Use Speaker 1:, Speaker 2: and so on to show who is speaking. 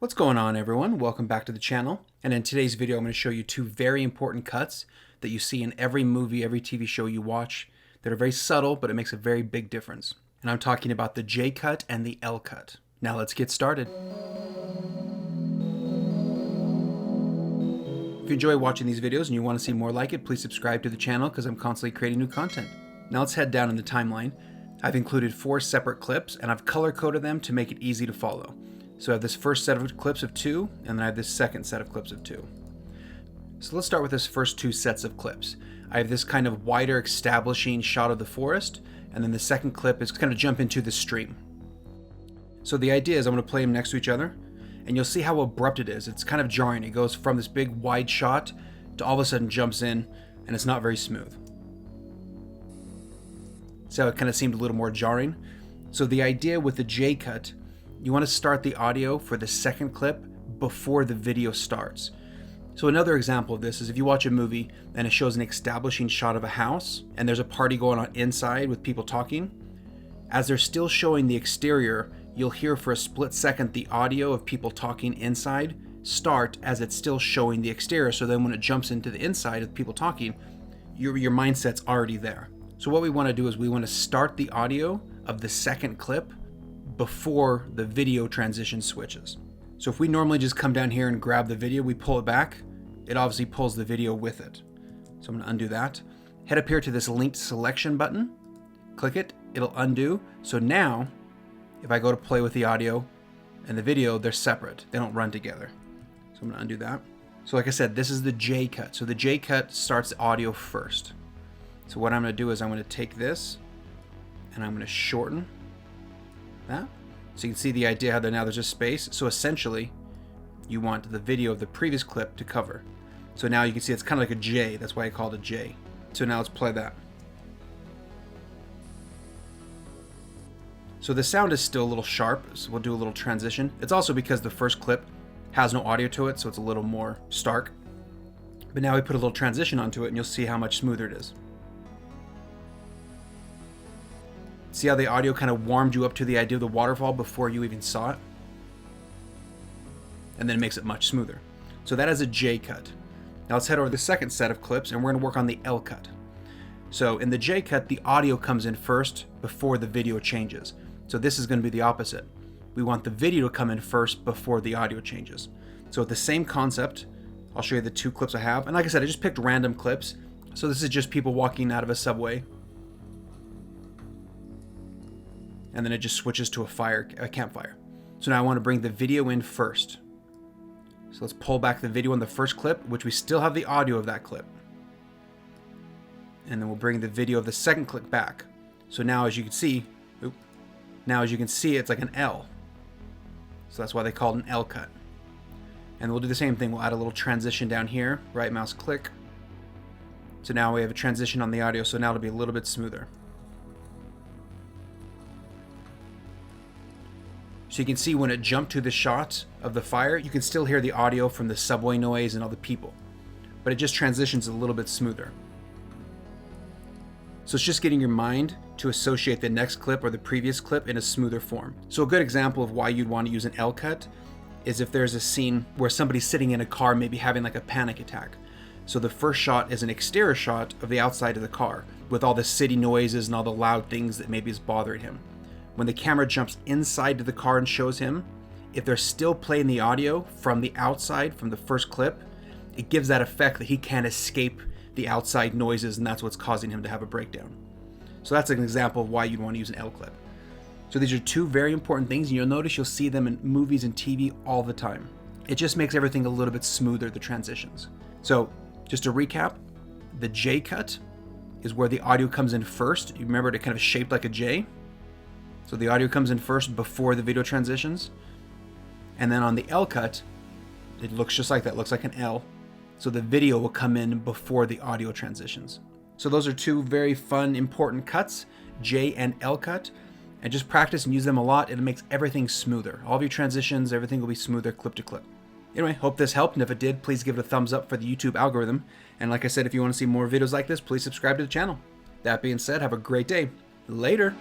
Speaker 1: What's going on, everyone? Welcome back to the channel. And in today's video, I'm going to show you two very important cuts that you see in every movie, every TV show you watch that are very subtle, but it makes a very big difference. And I'm talking about the J cut and the L cut. Now let's get started. If you enjoy watching these videos and you want to see more like it, please subscribe to the channel because I'm constantly creating new content. Now let's head down in the timeline. I've included 4 separate clips and I've color-coded them to make it easy to follow. So I have this first set of clips of 2, and then I have this second set of clips of 2. So let's start with this first 2 sets of clips. I have this kind of wider establishing shot of the forest, and then the second clip is kind of jump into the stream. So the idea is I'm going to play them next to each other, and you'll see how abrupt it is. It's kind of jarring. It goes from this big wide shot to all of a sudden jumps in, and it's not very smooth. So it kind of seemed a little more jarring. So the idea with the J cut, you want to start the audio for the second clip before the video starts. So another example of this is if you watch a movie and it shows an establishing shot of a house and there's a party going on inside with people talking, as they're still showing the exterior, you'll hear for a split second the audio of people talking inside start as it's still showing the exterior. So then when it jumps into the inside of people talking, your mindset's already there. So what we want to do is we want to start the audio of the second clip before the video transition switches. So if we normally just come down here and grab the video, we pull it back, it obviously pulls the video with it. So I'm going to undo that. Head up here to this linked selection button, click it, it'll undo. So now, if I go to play with the audio and the video, they're separate. They don't run together. So I'm going to undo that. So like I said, this is the J cut. So the J cut starts the audio first. So what I'm going to do is I'm going to take this and I'm going to shorten that. So you can see the idea how now there's a space. So essentially, you want the video of the previous clip to cover. So now you can see it's kind of like a J. That's why I called it J. So now let's play that. So the sound is still a little sharp, so we'll do a little transition. It's also because the first clip has no audio to it, so it's a little more stark. But now we put a little transition onto it and you'll see how much smoother it is. See how the audio kind of warmed you up to the idea of the waterfall before you even saw it? And then it makes it much smoother. So that is a J cut. Now let's head over to the second set of clips and we're going to work on the L cut. So in the J cut, the audio comes in first before the video changes. So this is going to be the opposite. We want the video to come in first before the audio changes. So with the same concept, I'll show you the 2 clips I have. And like I said, I just picked random clips. So this is just people walking out of a subway. And then it just switches to a campfire. So now I want to bring the video in first. So let's pull back the video on the first clip, which we still have the audio of that clip. And then we'll bring the video of the second clip back. So now as you can see, it's like an L. So that's why they call it an L cut. And we'll do the same thing. We'll add a little transition down here, right mouse click. So now we have a transition on the audio, so now it'll be a little bit smoother. So you can see when it jumped to the shot of the fire, you can still hear the audio from the subway noise and all the people, but it just transitions a little bit smoother. So it's just getting your mind to associate the next clip or the previous clip in a smoother form. So a good example of why you'd want to use an L cut is if there's a scene where somebody's sitting in a car, maybe having like a panic attack. So the first shot is an exterior shot of the outside of the car with all the city noises and all the loud things that maybe is bothering him. When the camera jumps inside to the car and shows him, if they're still playing the audio from the outside, from the first clip, it gives that effect that he can't escape the outside noises, and that's what's causing him to have a breakdown. So that's an example of why you'd want to use an L clip. So these are 2 very important things, and you'll notice you'll see them in movies and TV all the time. It just makes everything a little bit smoother, the transitions. So just to recap, the J cut is where the audio comes in first. You remember it kind of shaped like a J. So the audio comes in first before the video transitions. And then on the L cut, it looks just like that, it looks like an L. So the video will come in before the audio transitions. So those are 2 very fun, important cuts, J and L cut. And just practice and use them a lot. It makes everything smoother. All of your transitions, everything will be smoother clip to clip. Anyway, hope this helped. And if it did, please give it a thumbs up for the YouTube algorithm. And like I said, if you want to see more videos like this, please subscribe to the channel. That being said, have a great day. Later.